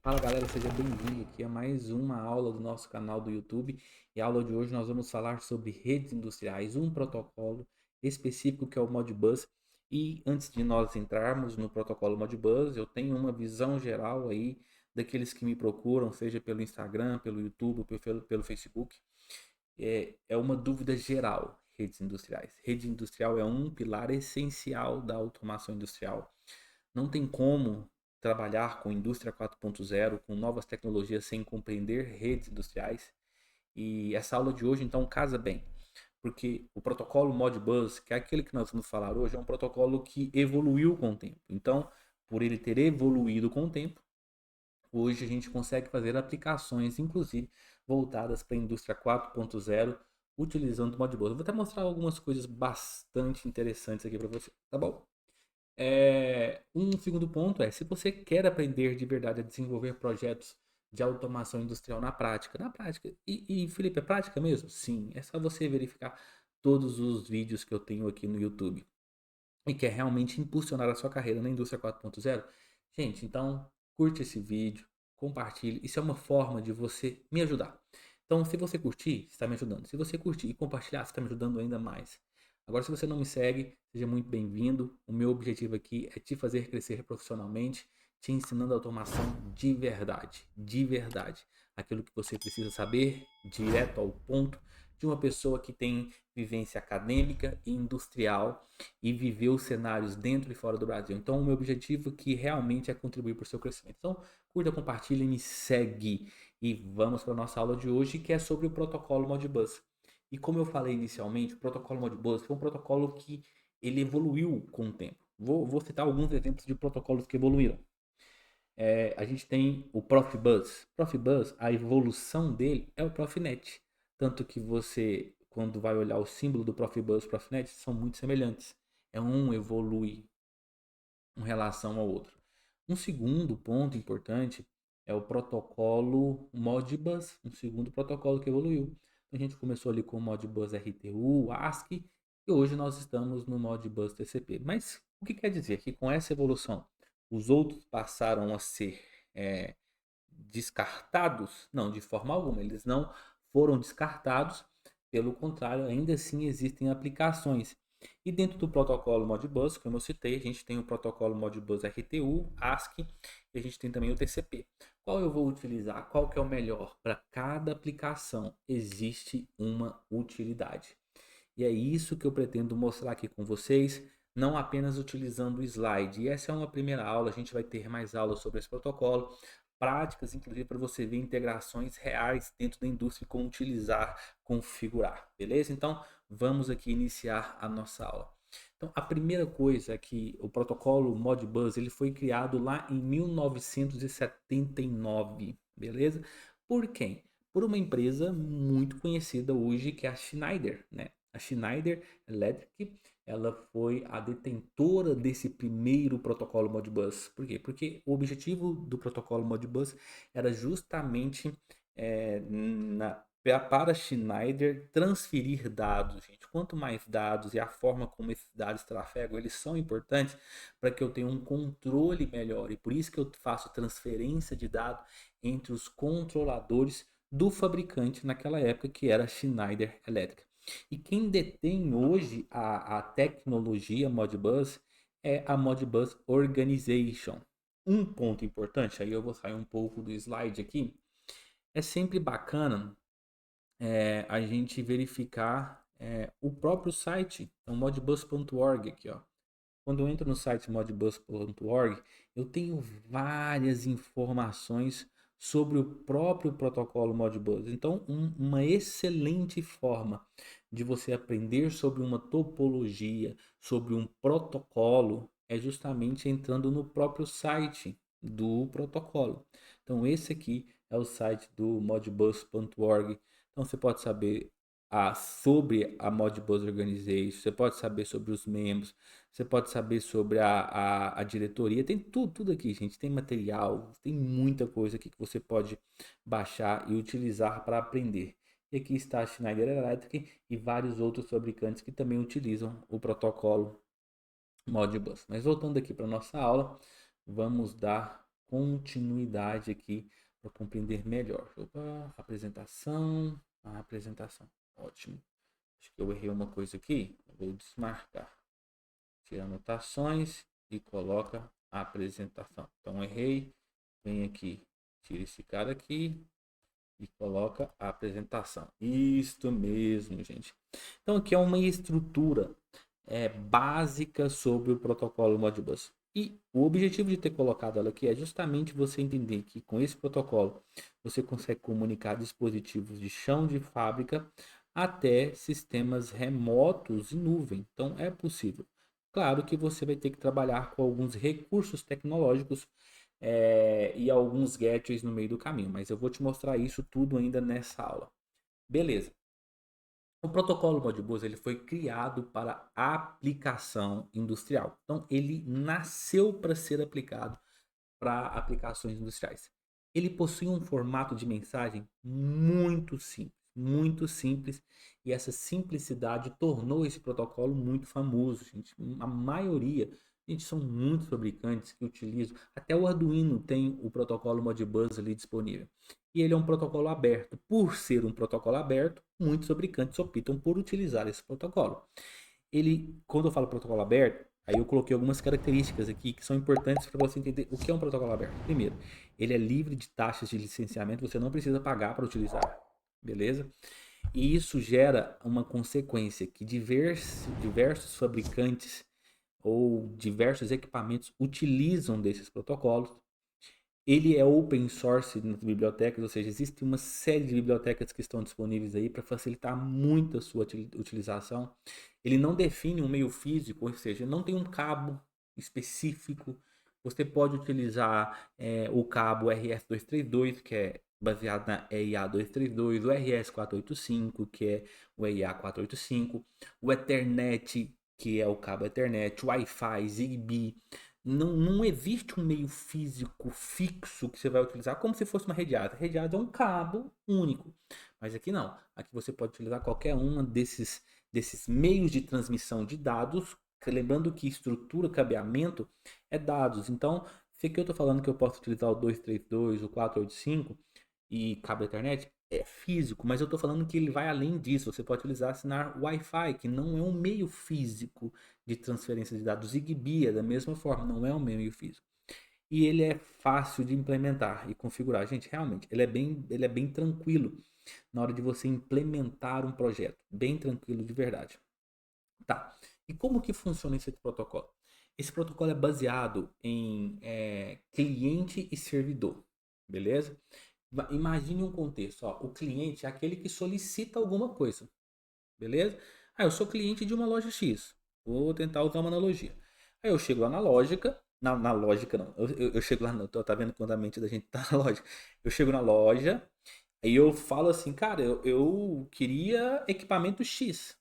Fala galera, seja bem-vindo aqui a mais uma aula do nosso canal do YouTube. E a aula de hoje nós vamos falar sobre redes industriais, um protocolo específico que é o Modbus. E antes de nós entrarmos no protocolo Modbus, eu tenho uma visão geral aí daqueles que me procuram, seja pelo Instagram, pelo YouTube, pelo Facebook. É uma dúvida geral, redes industriais. Rede industrial é um pilar essencial da automação industrial. Não tem como trabalhar com indústria 4.0, com novas tecnologias, sem compreender redes industriais. E essa aula de hoje, então, casa bem, porque o protocolo Modbus, que é aquele que nós vamos falar hoje, é um protocolo que evoluiu com o tempo. Então, por ele ter evoluído com o tempo, hoje a gente consegue fazer aplicações, inclusive voltadas para a indústria 4.0, utilizando o Modbus. Eu vou até mostrar algumas coisas bastante interessantes aqui para você, tá bom? Um segundo ponto é, se você quer aprender de verdade a desenvolver projetos de automação industrial na prática, e Felipe, é prática mesmo? Sim, é só você verificar todos os vídeos que eu tenho aqui no YouTube e quer realmente impulsionar a sua carreira na indústria 4.0, gente, então curte esse vídeo, compartilhe. Isso é uma forma de você me ajudar. Então, se você curtir, você está me ajudando. Se você curtir e compartilhar, você está me ajudando ainda mais. Agora, se você não me segue, seja muito bem-vindo. O meu objetivo aqui é te fazer crescer profissionalmente, te ensinando automação de verdade, de verdade. Aquilo que você precisa saber, direto ao ponto, de uma pessoa que tem vivência acadêmica e industrial e viver os cenários dentro e fora do Brasil. Então, o meu objetivo aqui realmente é contribuir para o seu crescimento. Então, curta, compartilha e me segue. E vamos para a nossa aula de hoje, que é sobre o protocolo Modbus. E como eu falei inicialmente, o protocolo Modbus foi um protocolo que ele evoluiu com o tempo. Vou citar alguns exemplos de protocolos que evoluíram. A gente tem o Profibus. Profibus, a evolução dele é o Profinet. Tanto que você, quando vai olhar o símbolo do Profibus e o Profinet, são muito semelhantes. Um evolui em relação ao outro. Um segundo ponto importante é o protocolo Modbus, um segundo protocolo que evoluiu. A gente começou ali com o Modbus RTU, ASCII, e hoje nós estamos no Modbus TCP. Mas o que quer dizer? Que com essa evolução, os outros passaram a ser é, descartados? Não, de forma alguma, eles não foram descartados, pelo contrário, ainda assim existem aplicações. E dentro do protocolo Modbus, como eu citei, a gente tem o protocolo Modbus RTU, ASCII, e a gente tem também o TCP. Qual eu vou utilizar? Qual que é o melhor? Para cada aplicação existe uma utilidade. E é isso que eu pretendo mostrar aqui com vocês, não apenas utilizando o slide. E essa é uma primeira aula, a gente vai ter mais aulas sobre esse protocolo, práticas, inclusive para você ver integrações reais dentro da indústria, como utilizar, configurar, beleza? Então, vamos aqui iniciar a nossa aula. Então, a primeira coisa é que o protocolo Modbus ele foi criado lá em 1979, beleza? Por quem? Por uma empresa muito conhecida hoje que é a Schneider, né? A Schneider Electric, ela foi a detentora desse primeiro protocolo Modbus. Por quê? Porque o objetivo do protocolo Modbus era justamente para a Schneider transferir dados, gente. Quanto mais dados e a forma como esses dados trafegam, eles são importantes para que eu tenha um controle melhor. E por isso que eu faço transferência de dados entre os controladores do fabricante naquela época, que era a Schneider Electric. E quem detém hoje a tecnologia Modbus é a Modbus Organization. Um ponto importante, aí eu vou sair um pouco do slide aqui, é sempre bacana a gente verificar o próprio site, o modbus.org aqui, ó. Quando eu entro no site modbus.org, eu tenho várias informações sobre o próprio protocolo Modbus. Então, uma excelente forma de você aprender sobre uma topologia, sobre um protocolo, é justamente entrando no próprio site do protocolo. Então, esse aqui é o site do modbus.org. Então, você pode saber sobre a Modbus Organization, você pode saber sobre os membros, você pode saber sobre a diretoria. Tem tudo aqui, gente. Tem material, tem muita coisa aqui que você pode baixar e utilizar para aprender. E aqui está a Schneider Electric e vários outros fabricantes que também utilizam o protocolo Modbus. Mas voltando aqui para nossa aula, vamos dar continuidade aqui para compreender melhor. Opa, apresentação, apresentação, ótimo. Acho que eu errei uma coisa aqui, vou desmarcar. Tira anotações e coloca a apresentação. Então errei, vem aqui, tira esse cara aqui e coloca a apresentação. Isto mesmo, gente. Então aqui é uma estrutura básica sobre o protocolo Modbus. E o objetivo de ter colocado ela aqui é justamente você entender que com esse protocolo você consegue comunicar dispositivos de chão de fábrica até sistemas remotos em nuvem. Então é possível. Claro que você vai ter que trabalhar com alguns recursos tecnológicos e alguns gadgets no meio do caminho, mas eu vou te mostrar isso tudo ainda nessa aula. Beleza. O protocolo Modbus ele foi criado para aplicação industrial. Então ele nasceu para ser aplicado para aplicações industriais. Ele possui um formato de mensagem muito simples, e essa simplicidade tornou esse protocolo muito famoso, gente. A maioria, gente, são muitos fabricantes que utilizam, até o Arduino tem o protocolo Modbus ali disponível. E ele é um protocolo aberto. Por ser um protocolo aberto, muitos fabricantes optam por utilizar esse protocolo. Ele, quando eu falo protocolo aberto, aí eu coloquei algumas características aqui que são importantes para você entender o que é um protocolo aberto. Primeiro, ele é livre de taxas de licenciamento, você não precisa pagar para utilizar, beleza? E isso gera uma consequência que diversos fabricantes ou diversos equipamentos utilizam desses protocolos. Ele é open source nas bibliotecas, ou seja, existe uma série de bibliotecas que estão disponíveis aí para facilitar muito a sua utilização. Ele não define um meio físico, ou seja, não tem um cabo específico. Você pode utilizar o cabo RS-232, que é baseado na EIA-232, o RS-485, que é o EIA-485, o Ethernet, que é o cabo Ethernet, Wi-Fi, Zigbee. Não existe um meio físico fixo que você vai utilizar como se fosse uma rede ASA. A rede ASA é um cabo único. Mas aqui não. Aqui você pode utilizar qualquer um desses meios de transmissão de dados. Lembrando que estrutura, cabeamento é dados. Então, se aqui eu estou falando que eu posso utilizar o 232, o 485 e cabo Ethernet, é físico, mas eu estou falando que ele vai além disso. Você pode utilizar assinar Wi-Fi, que não é um meio físico de transferência de dados. Zigbee é da mesma forma, não é um meio físico. E ele é fácil de implementar e configurar. Gente, realmente, ele é bem tranquilo na hora de você implementar um projeto. Bem tranquilo de verdade. Tá. E como que funciona esse protocolo? Esse protocolo é baseado em cliente e servidor, beleza? Imagine um contexto, ó, o cliente é aquele que solicita alguma coisa, beleza? Eu sou cliente de uma loja X, vou tentar usar uma analogia. Aí eu chego lá na lógica, na lógica não, eu chego lá, não, tá vendo quando a mente da gente tá na lógica. Eu chego na loja, aí eu falo assim, cara, eu queria equipamento X.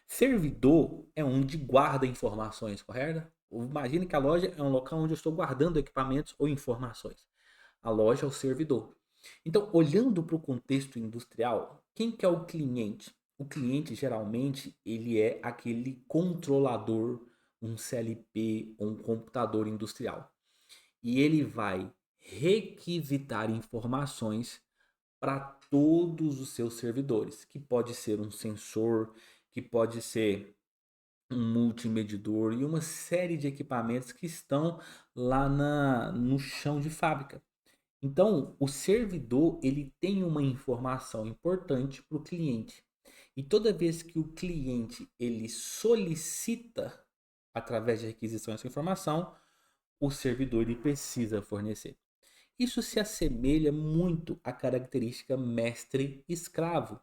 Servidor é onde guarda informações, correto? Imagine que a loja é um local onde eu estou guardando equipamentos ou informações. A loja é o servidor. Então, olhando para o contexto industrial, quem que é o cliente? O cliente, geralmente, ele é aquele controlador, um CLP, um computador industrial. E ele vai requisitar informações para todos os seus servidores, que pode ser um sensor, que pode ser um multimedidor e uma série de equipamentos que estão lá no chão de fábrica. Então, o servidor ele tem uma informação importante para o cliente. E toda vez que o cliente ele solicita através de requisição essa informação, o servidor ele precisa fornecer. Isso se assemelha muito à característica mestre-escravo.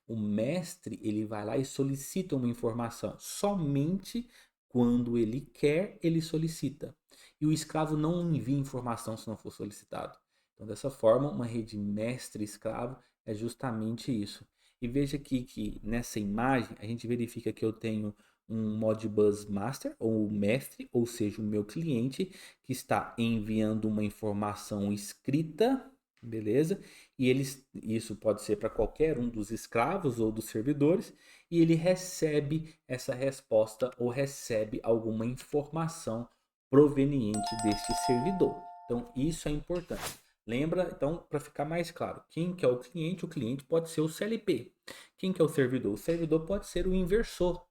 O mestre ele vai lá e solicita uma informação somente quando ele quer, ele solicita. E o escravo não envia informação se não for solicitado. Então, dessa forma, uma rede mestre-escravo é justamente isso. E veja aqui que nessa imagem a gente verifica que eu tenho um Modbus Master ou mestre, ou seja, o meu cliente que está enviando uma informação escrita, beleza? E isso pode ser para qualquer um dos escravos ou dos servidores, e ele recebe essa resposta ou recebe alguma informação proveniente deste servidor, Então, isso é importante. Lembra, então, para ficar mais claro, quem que é o cliente pode ser o CLP. Quem que é o servidor? O servidor pode ser o inversor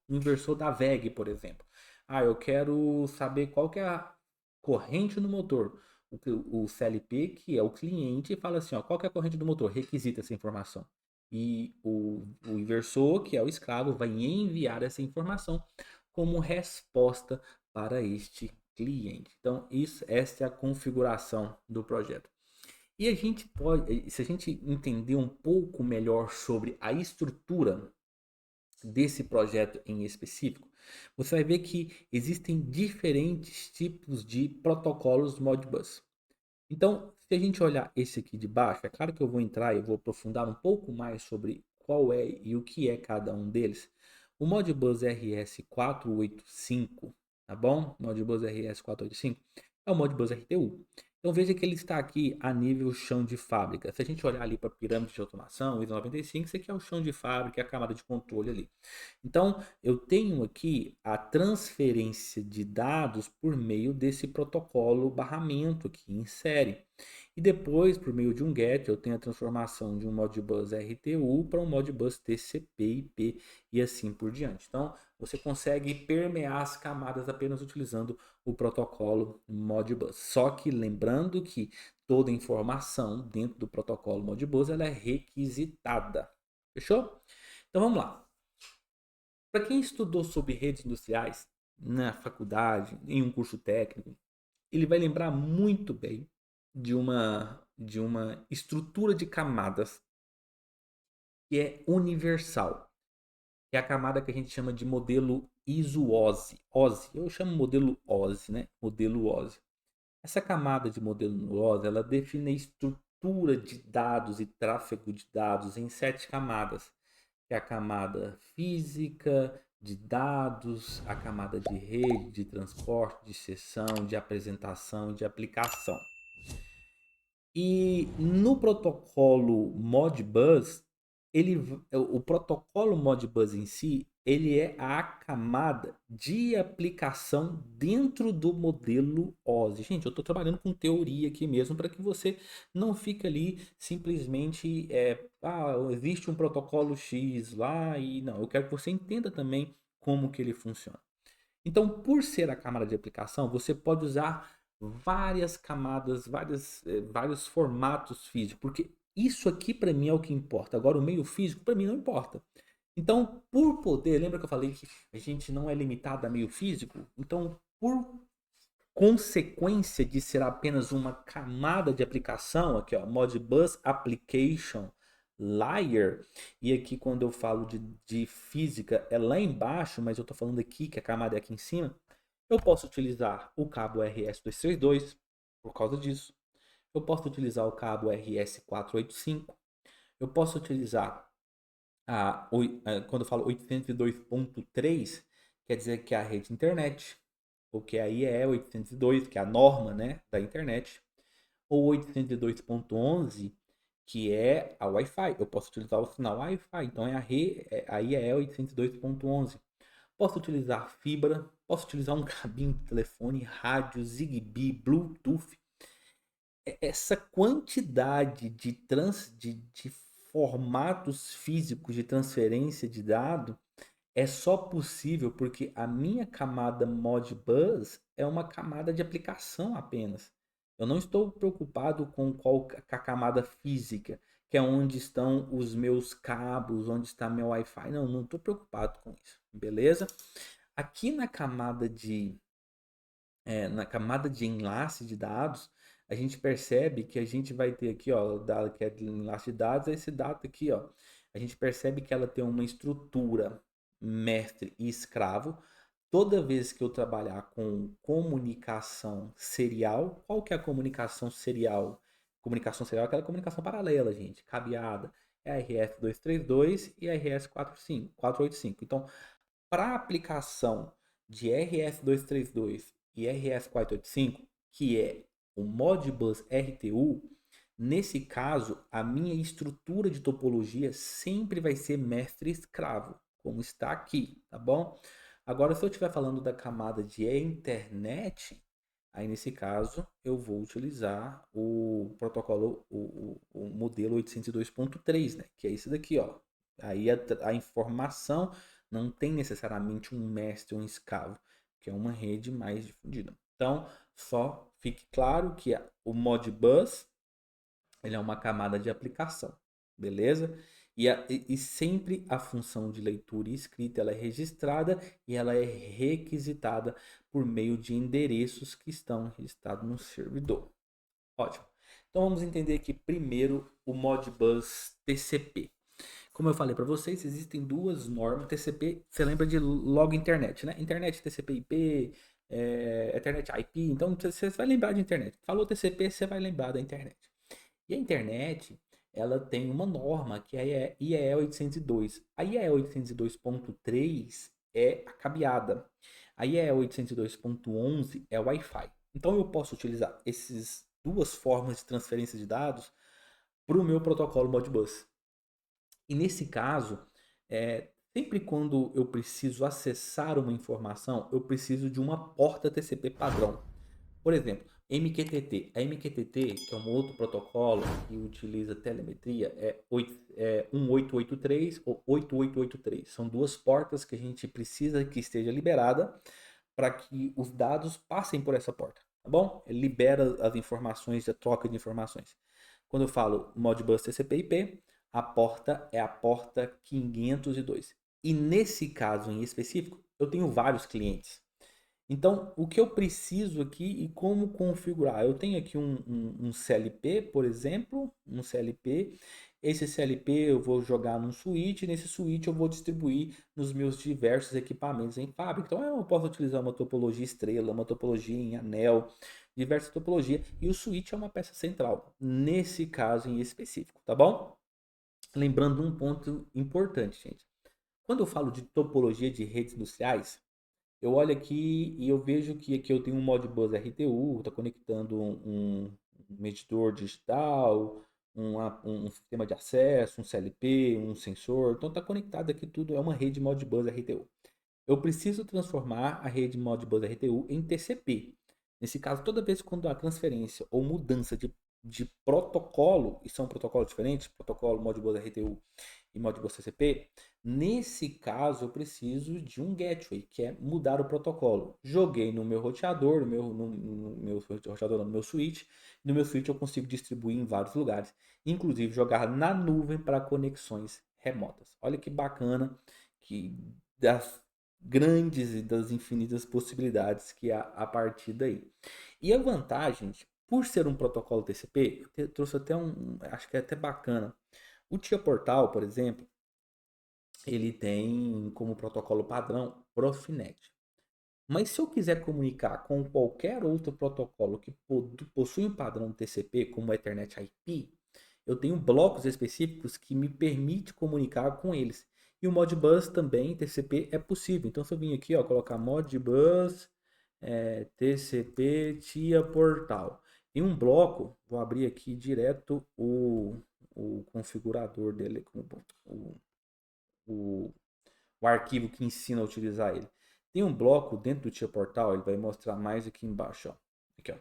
da VEG, por exemplo. Ah, eu quero saber qual que é a corrente no motor. O CLP, que é o cliente, fala assim, ó, qual que é a corrente do motor? Requisita essa informação. E o inversor, que é o escravo, vai enviar essa informação como resposta para este cliente. Então, essa é a configuração do projeto. E a gente pode, se a gente entender um pouco melhor sobre a estrutura desse projeto em específico, você vai ver que existem diferentes tipos de protocolos Modbus. Então, se a gente olhar esse aqui de baixo, é claro que eu vou entrar e vou aprofundar um pouco mais sobre qual é e o que é cada um deles. O Modbus RS485, tá bom? O Modbus RS485 é o Modbus RTU. Então veja que ele está aqui a nível chão de fábrica. Se a gente olhar ali para a pirâmide de automação, ISO 95, isso aqui é o chão de fábrica, é a camada de controle ali. Então, eu tenho aqui a transferência de dados por meio desse protocolo barramento aqui em série. E depois, por meio de um GET, eu tenho a transformação de um Modbus RTU para um Modbus TCP/IP e assim por diante. Então, você consegue permear as camadas apenas utilizando o protocolo Modbus. Só que lembrando que toda informação dentro do protocolo Modbus ela é requisitada. Fechou? Então vamos lá. Para quem estudou sobre redes industriais na faculdade, em um curso técnico, ele vai lembrar muito bem de uma estrutura de camadas que é universal. É a camada que a gente chama de modelo ISO-OSI. OSI, eu chamo modelo OSI, né? Modelo OSI. Essa camada de modelo OSI, ela define a estrutura de dados e tráfego de dados em 7 camadas, que é a camada física de dados, a camada de rede, de transporte, de sessão, de apresentação, de aplicação. E no protocolo Modbus, o protocolo Modbus em si, ele é a camada de aplicação dentro do modelo OSI. Gente, eu estou trabalhando com teoria aqui mesmo para que você não fique ali simplesmente, existe um protocolo X lá e não. Eu quero que você entenda também como que ele funciona. Então, por ser a camada de aplicação, você pode usar várias camadas, vários formatos físicos, porque isso aqui para mim é o que importa. Agora, o meio físico para mim não importa. Então, por poder, lembra que eu falei que a gente não é limitado a meio físico? Então, por consequência de ser apenas uma camada de aplicação, aqui ó, Modbus Application Layer, e aqui quando eu falo de física é lá embaixo, mas eu estou falando aqui que a camada é aqui em cima, eu posso utilizar o cabo RS232 por causa disso. Eu posso utilizar o cabo RS485. Eu posso utilizar quando eu falo 802.3, quer dizer que é a rede internet, porque aí é 802, que é a norma, né, da internet, ou 802.11, que é a Wi-Fi. Eu posso utilizar o sinal Wi-Fi, então aí é 802.11. Posso utilizar fibra, posso utilizar um cabinho de telefone, rádio, Zigbee, Bluetooth. Essa quantidade de formatos físicos de transferência de dado é só possível porque a minha camada Modbus é uma camada de aplicação apenas. Eu não estou preocupado com a camada física, que é onde estão os meus cabos, onde está meu Wi-Fi. Não, não estou preocupado com isso, beleza? Aqui na camada de enlace de dados, a gente percebe que a gente vai ter aqui, ó, o dado que é de enlace de dados, é esse dado aqui, ó. A gente percebe que ela tem uma estrutura mestre e escravo. Toda vez que eu trabalhar com comunicação serial, qual que é a comunicação serial? Comunicação serial é aquela comunicação paralela, gente, cabeada. É a RS232 e a RS485. Então, para a aplicação de RS232 e RS485, que é o Modbus RTU, nesse caso, a minha estrutura de topologia sempre vai ser mestre-escravo, como está aqui, tá bom? Agora, se eu estiver falando da camada de internet, Aí, nesse caso, eu vou utilizar o protocolo, o modelo 802.3, né? Que é esse daqui, ó. Aí a informação não tem necessariamente um mestre ou um escravo, que é uma rede mais difundida. Então, só fique claro que o Modbus ele é uma camada de aplicação, beleza? E sempre a função de leitura e escrita ela é registrada e ela é requisitada por meio de endereços que estão registrados no servidor. Ótimo. Então vamos entender aqui primeiro o Modbus TCP. Como eu falei para vocês, existem duas normas. TCP, você lembra de logo internet, né? Internet TCP/IP, Ethernet IP. Então você vai lembrar de internet. Falou TCP, você vai lembrar da internet. E a internet, ela tem uma norma que é a IEE 802. A IEE 802.3 é a cabeada. A IEE 802.11 é o Wi-Fi. Então eu posso utilizar essas duas formas de transferência de dados para o meu protocolo Modbus. E nesse caso, sempre quando eu preciso acessar uma informação, eu preciso de uma porta TCP padrão. Por exemplo, MQTT. A MQTT, que é um outro protocolo que utiliza telemetria, é 1883 ou 8883. São duas portas que a gente precisa que esteja liberada para que os dados passem por essa porta, tá bom? Ele libera as informações, a troca de informações. Quando eu falo Modbus TCP/IP, a porta é a porta 502. E nesse caso em específico, eu tenho vários clientes. Então, o que eu preciso aqui e como configurar? Eu tenho aqui um CLP, por exemplo, um CLP. Esse CLP eu vou jogar num switch, nesse switch eu vou distribuir nos meus diversos equipamentos em fábrica. Então, eu posso utilizar uma topologia estrela, uma topologia em anel, diversas topologias. E o switch é uma peça central, nesse caso em específico, tá bom? Lembrando um ponto importante, gente. Quando eu falo de topologia de redes industriais, eu olho aqui e eu vejo que aqui eu tenho um Modbus RTU, está conectando um medidor digital, um sistema de acesso, um CLP, um sensor. Então está conectado aqui tudo, é uma rede Modbus RTU. Eu preciso transformar a rede Modbus RTU em TCP. Nesse caso, toda vez quando há transferência ou mudança de protocolo, e são protocolos diferentes, protocolo Modbus RTU e Modbus TCP, nesse caso eu preciso de um gateway, que é mudar o protocolo. Joguei no meu roteador, no meu roteador, no meu switch, no meu switch eu consigo distribuir em vários lugares, inclusive jogar na nuvem para conexões remotas. Olha que bacana que das grandes e das infinitas possibilidades que há a partir daí. E a vantagem, por ser um protocolo TCP, eu trouxe até acho que é até bacana. O Tia Portal, por exemplo, ele tem como protocolo padrão Profinet. Mas se eu quiser comunicar com qualquer outro protocolo que possui um padrão TCP, como Ethernet IP, eu tenho blocos específicos que me permitem comunicar com eles. E o Modbus também, TCP, é possível. Então, se eu vim aqui, ó, colocar Modbus TCP TIA Portal. Em um bloco, vou abrir aqui direto o configurador dele, o, o arquivo que ensina a utilizar ele. Tem um bloco dentro do Tia Portal, ele vai mostrar mais aqui embaixo, ó. Aqui, ó.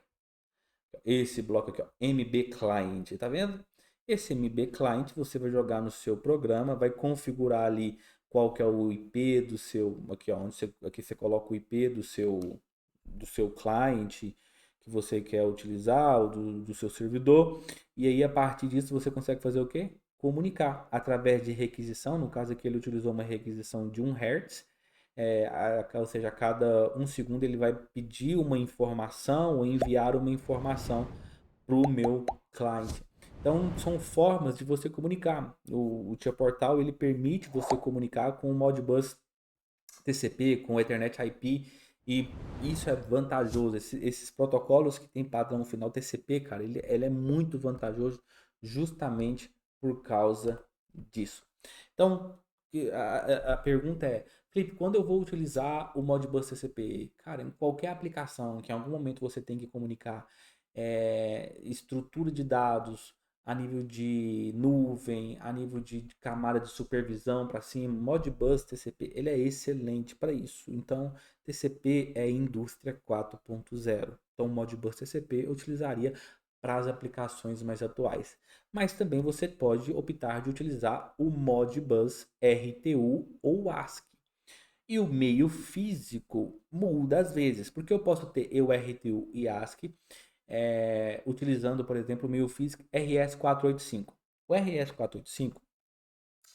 Esse bloco aqui, ó, MB Client, tá vendo? Esse MB Client você vai jogar no seu programa, vai configurar ali qual que é o IP do seu, aqui ó, aqui você coloca o IP do seu client que você quer utilizar, ou do seu servidor, e aí a partir disso você consegue fazer o quê? Comunicar através de requisição, no caso aqui ele utilizou uma requisição de 1 Hz, ou seja, a cada 1 segundo ele vai pedir uma informação ou enviar uma informação para o meu cliente. Então são formas de você comunicar. O Tia Portal ele permite você comunicar com o Modbus TCP, com o Ethernet IP, e isso é vantajoso. Esses protocolos que tem padrão final TCP, cara, ele é muito vantajoso justamente por causa disso. Então, a pergunta é, Felipe, quando eu vou utilizar o Modbus TCP? Cara, em qualquer aplicação que em algum momento você tem que comunicar estrutura de dados a nível de nuvem, a nível de camada de supervisão para cima, Modbus TCP, ele é excelente para isso. Então, TCP é indústria 4.0. Então, o Modbus TCP eu utilizaria para as aplicações mais atuais. Mas também você pode optar de utilizar o Modbus RTU ou ASCII. E o meio físico muda às vezes, porque eu posso ter eu RTU e ASCII utilizando, por exemplo, o meio físico RS485. O RS485,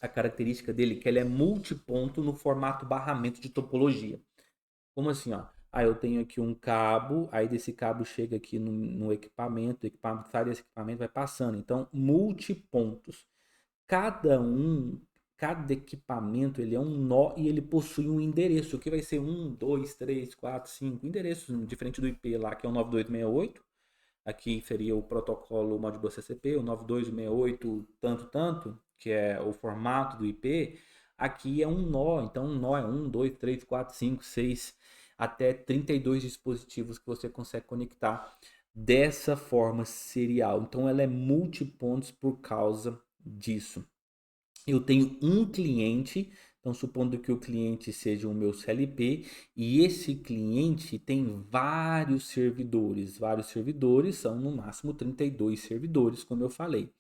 a característica dele é que ele é multiponto no formato barramento de topologia. Como assim, ó? Eu tenho aqui um cabo, aí desse cabo chega aqui no equipamento, o equipamento sai desse equipamento, vai passando. Então, multipontos. Cada um, cada equipamento, ele é um nó e ele possui um endereço, que vai ser 1, 2, 3, 4, 5 endereços, diferente do IP lá, que é o 9268. Aqui seria o protocolo Modbus TCP, o 9268 tanto tanto, que é o formato do IP. Aqui é um nó, então um nó é 1, 2, 3, 4, 5, 6 até 32 dispositivos que você consegue conectar dessa forma serial. Então ela é multipontos por causa disso. Eu tenho um cliente, então supondo que o cliente seja o meu CLP, e esse cliente tem vários servidores. Vários servidores são no máximo 32 servidores, como eu falei.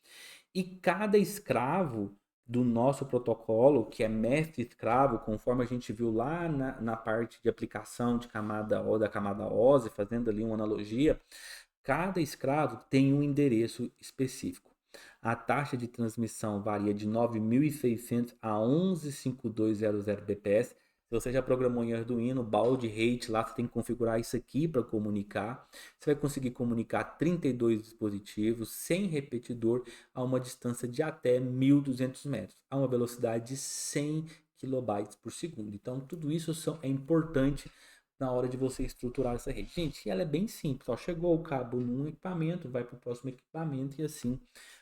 E cada escravo do nosso protocolo, que é mestre escravo, conforme a gente viu lá na parte de aplicação de camada O da camada OSI, fazendo ali uma analogia, cada escravo tem um endereço específico. A taxa de transmissão varia de 9.600 a 11.5200 bps. Se você já programou em Arduino, baud rate, lá você tem que configurar isso aqui para comunicar. Você vai conseguir comunicar 32 dispositivos sem repetidor a uma distância de até 1.200 metros, a uma velocidade de 100 kilobytes por segundo. Então, tudo isso é importante na hora de você estruturar essa rede. Gente, ela é bem simples. Ó, chegou o cabo num equipamento, vai para o próximo equipamento e assim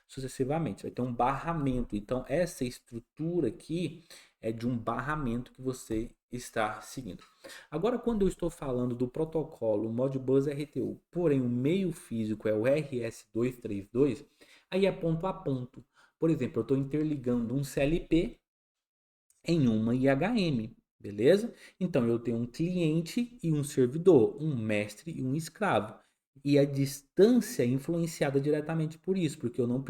sucessivamente. Vai ter um barramento. Então, essa estrutura aqui é de um barramento que você está seguindo. Agora, quando eu estou falando do protocolo Modbus RTU, porém o meio físico é o RS232, aí é ponto a ponto. Por exemplo, eu estou interligando um CLP em uma IHM, beleza? Então eu tenho um cliente e um servidor, um mestre e um escravo. E a distância é influenciada diretamente por isso, porque eu não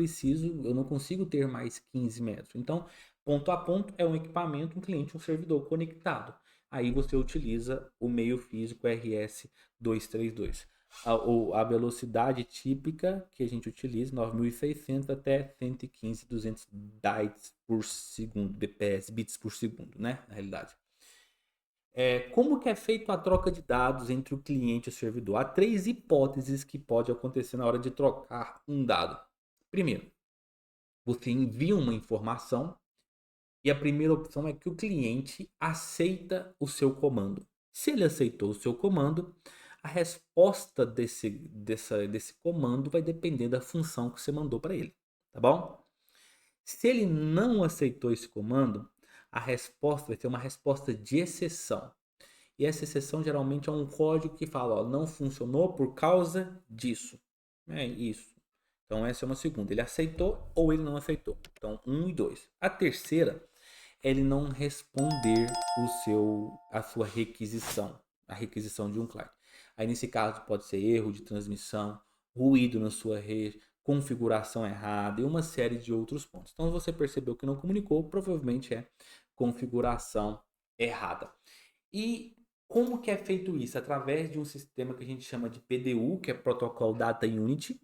consigo ter mais 15 metros. Então, ponto a ponto é um equipamento, um cliente, um servidor conectado. Aí você utiliza o meio físico RS232. A velocidade típica que a gente utiliza, 9.600 até 115, 200 bytes por segundo, bps, bits por segundo, né? Na realidade. Como que é feita a troca de dados entre o cliente e o servidor? Há três hipóteses que pode acontecer na hora de trocar um dado. Primeiro, você envia uma informação e a primeira opção é que o cliente aceita o seu comando. Se ele aceitou o seu comando, a resposta desse comando vai depender da função que você mandou para ele, tá bom? Se ele não aceitou esse comando, a resposta vai ser uma resposta de exceção. E essa exceção geralmente é um código que fala, ó, não funcionou por causa disso. É isso. Então essa é uma segunda. Ele aceitou ou ele não aceitou. Então 1 e 2. A terceira é ele não responder a sua requisição, a requisição de um cliente. Aí nesse caso pode ser erro de transmissão, ruído na sua rede, configuração errada e uma série de outros pontos. Então você percebeu que não comunicou, provavelmente é configuração errada. E como que é feito isso? Através de um sistema que a gente chama de PDU, que é Protocol Data Unit,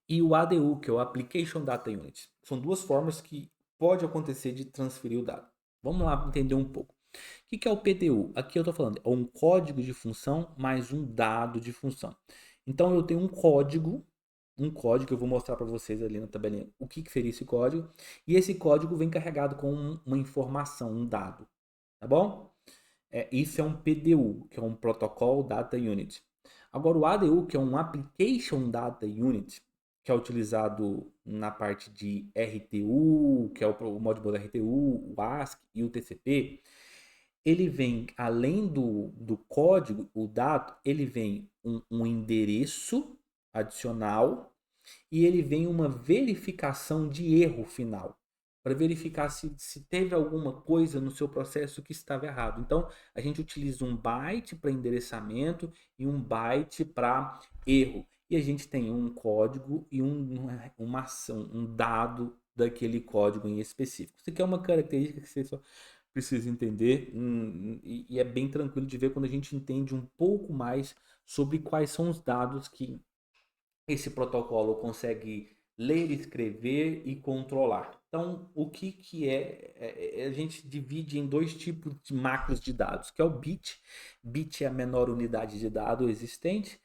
e o ADU, que é o Application Data Unit. São duas formas que pode acontecer de transferir o dado. Vamos lá entender um pouco. O que é o PDU? Aqui eu estou falando, é um código de função mais um dado de função. Então eu tenho um código que eu vou mostrar para vocês ali na tabelinha o que seria esse código, e esse código vem carregado com uma informação, um dado, tá bom? Isso é um PDU, que é um Protocol Data Unit. Agora, o ADU, que é um Application Data Unit, que é utilizado na parte de RTU, que é o Modbus RTU, o ASCII e o TCP, ele vem, além do código, o dado, ele vem um endereço adicional e ele vem uma verificação de erro final. para verificar se teve alguma coisa no seu processo que estava errado. Então, a gente utiliza um byte para endereçamento e um byte para erro. E a gente tem um código e uma ação, um dado daquele código em específico. Isso aqui é uma característica que você só precisa entender, e é bem tranquilo de ver quando a gente entende um pouco mais sobre quais são os dados que esse protocolo consegue ler, escrever e controlar. Então, o que a gente divide em dois tipos de macros de dados, que é o bit. Bit é a menor unidade de dado existente,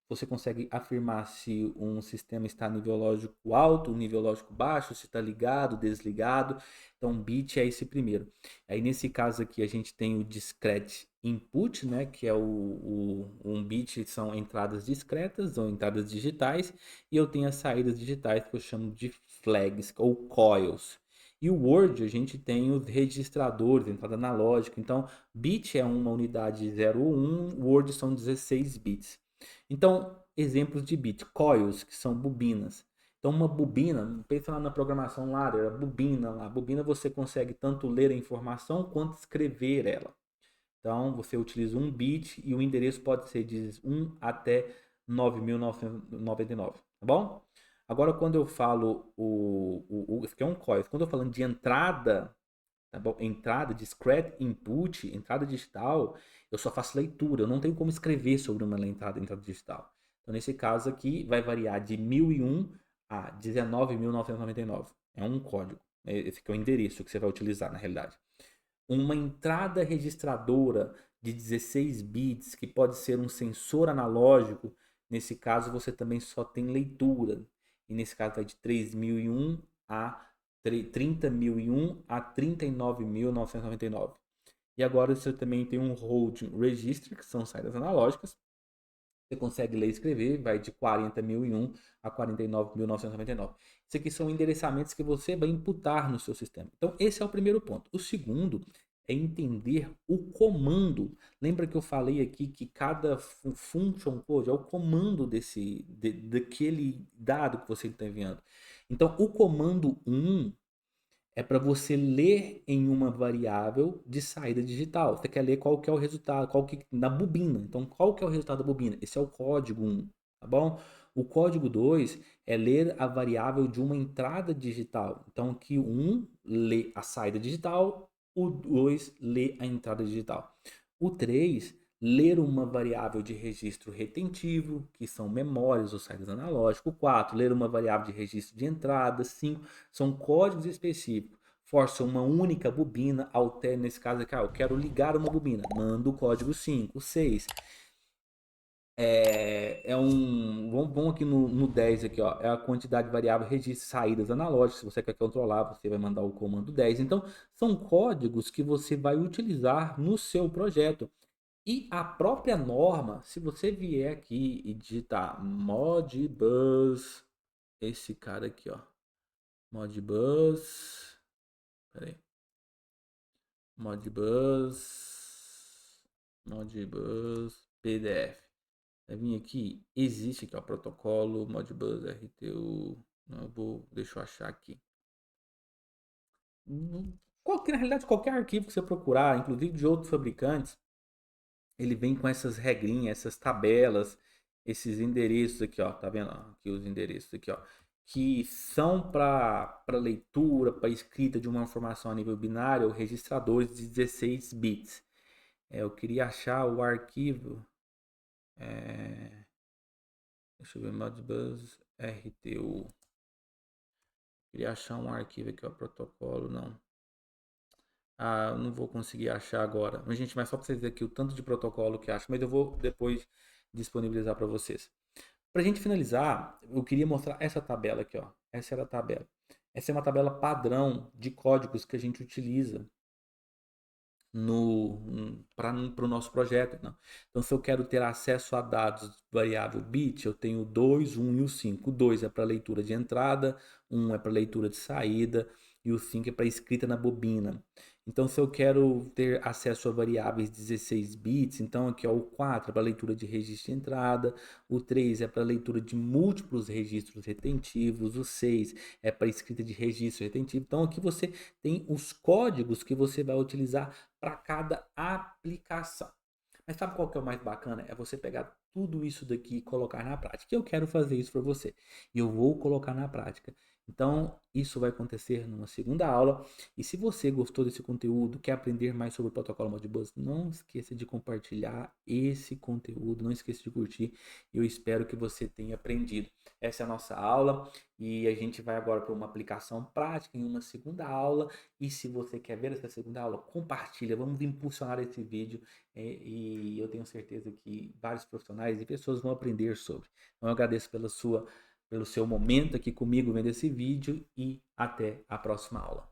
você consegue afirmar se um sistema está nível lógico alto, nível lógico baixo, se está ligado, desligado. Então, bit é esse primeiro. Aí, nesse caso aqui, a gente tem o discrete input, né, que é um bit, são entradas discretas ou entradas digitais, e eu tenho as saídas digitais que eu chamo de flags ou coils. E o Word, a gente tem os registradores, entrada analógica. Então, bit é uma unidade 0 ou 1, Word são 16 bits. Então, exemplos de bit, coils, que são bobinas. Então, uma bobina, pensa lá na programação ladder, a bobina lá. A bobina você consegue tanto ler a informação quanto escrever ela. Então, você utiliza um bit e o endereço pode ser de 1 até 9.999, tá bom? Agora, quando eu falo isso aqui é um coil, quando eu falando de entrada, tá bom? Entrada, discrete input, entrada digital, eu só faço leitura, eu não tenho como escrever sobre uma entrada digital. Então, nesse caso aqui, vai variar de 1001 a 19.999. É um código. Esse aqui é o endereço que você vai utilizar, na realidade. Uma entrada registradora de 16 bits, que pode ser um sensor analógico, nesse caso você também só tem leitura. E nesse caso vai de 3.001 a 30.001 a 39.999. E agora você também tem um holding register, que são saídas analógicas. Você consegue ler e escrever, vai de 40.001 a 49.999. Isso aqui são endereçamentos que você vai imputar no seu sistema. Então, esse é o primeiro ponto. O segundo é entender o comando. Lembra que eu falei aqui que cada function code é o comando daquele dado que você está enviando. Então, o comando 1 é para você ler em uma variável de saída digital. Você quer ler qual que é o resultado, na bobina. Então, qual que é o resultado da bobina? Esse é o código 1, tá bom? O código 2 é ler a variável de uma entrada digital. Então, que o 1 lê a saída digital, o 2 lê a entrada digital. O 3 ler uma variável de registro retentivo, que são memórias ou saídas analógicas. 4, ler uma variável de registro de entrada. 5, são códigos específicos. Força uma única bobina, altera, nesse caso aqui, eu quero ligar uma bobina, manda o código 5. 6, vamos aqui no 10 aqui, ó, é a quantidade variável registro saídas analógicas. Se você quer controlar, você vai mandar o comando 10. Então, são códigos que você vai utilizar no seu projeto. E a própria norma, se você vier aqui e digitar Modbus, esse cara aqui, ó, Modbus, peraí, Modbus PDF. Vai vir aqui, existe aqui, ó, protocolo Modbus RTU. Não, deixa eu achar aqui. Na realidade, qualquer arquivo que você procurar, inclusive de outros fabricantes, ele vem com essas regrinhas, essas tabelas, esses endereços aqui, ó, tá vendo? Aqui os endereços aqui, ó, que são para leitura, para escrita de uma informação a nível binário, ou registradores de 16 bits. Eu queria achar o arquivo, deixa eu ver, Modbus RTU. Queria achar um arquivo aqui, ó, protocolo, não. Ah, não vou conseguir achar agora. Mas, gente, mas só para vocês verem aqui o tanto de protocolo que acho, mas eu vou depois disponibilizar para vocês. Para a gente finalizar, eu queria mostrar essa tabela aqui, ó. Essa era a tabela. Essa é uma tabela padrão de códigos que a gente utiliza para o nosso projeto. Não. Então, se eu quero ter acesso a dados variável bit, eu tenho o 2, 1 e o 5. O 2 é para leitura de entrada, 1 é para leitura de saída e o 5 é para escrita na bobina. Então, se eu quero ter acesso a variáveis 16 bits, então aqui ó, o 4 é para leitura de registro de entrada, o 3 é para leitura de múltiplos registros retentivos, o 6 é para escrita de registro retentivo. Então, aqui você tem os códigos que você vai utilizar para cada aplicação. Mas sabe qual que é o mais bacana? É você pegar tudo isso daqui e colocar na prática. Eu quero fazer isso para você. E eu vou colocar na prática. Então, isso vai acontecer numa segunda aula. E se você gostou desse conteúdo, quer aprender mais sobre o protocolo Modbus, não esqueça de compartilhar esse conteúdo, não esqueça de curtir. Eu espero que você tenha aprendido. Essa é a nossa aula e a gente vai agora para uma aplicação prática em uma segunda aula. E se você quer ver essa segunda aula, compartilha. Vamos impulsionar esse vídeo e eu tenho certeza que vários profissionais e pessoas vão aprender sobre. Então, eu agradeço pelo seu momento aqui comigo vendo esse vídeo e até a próxima aula.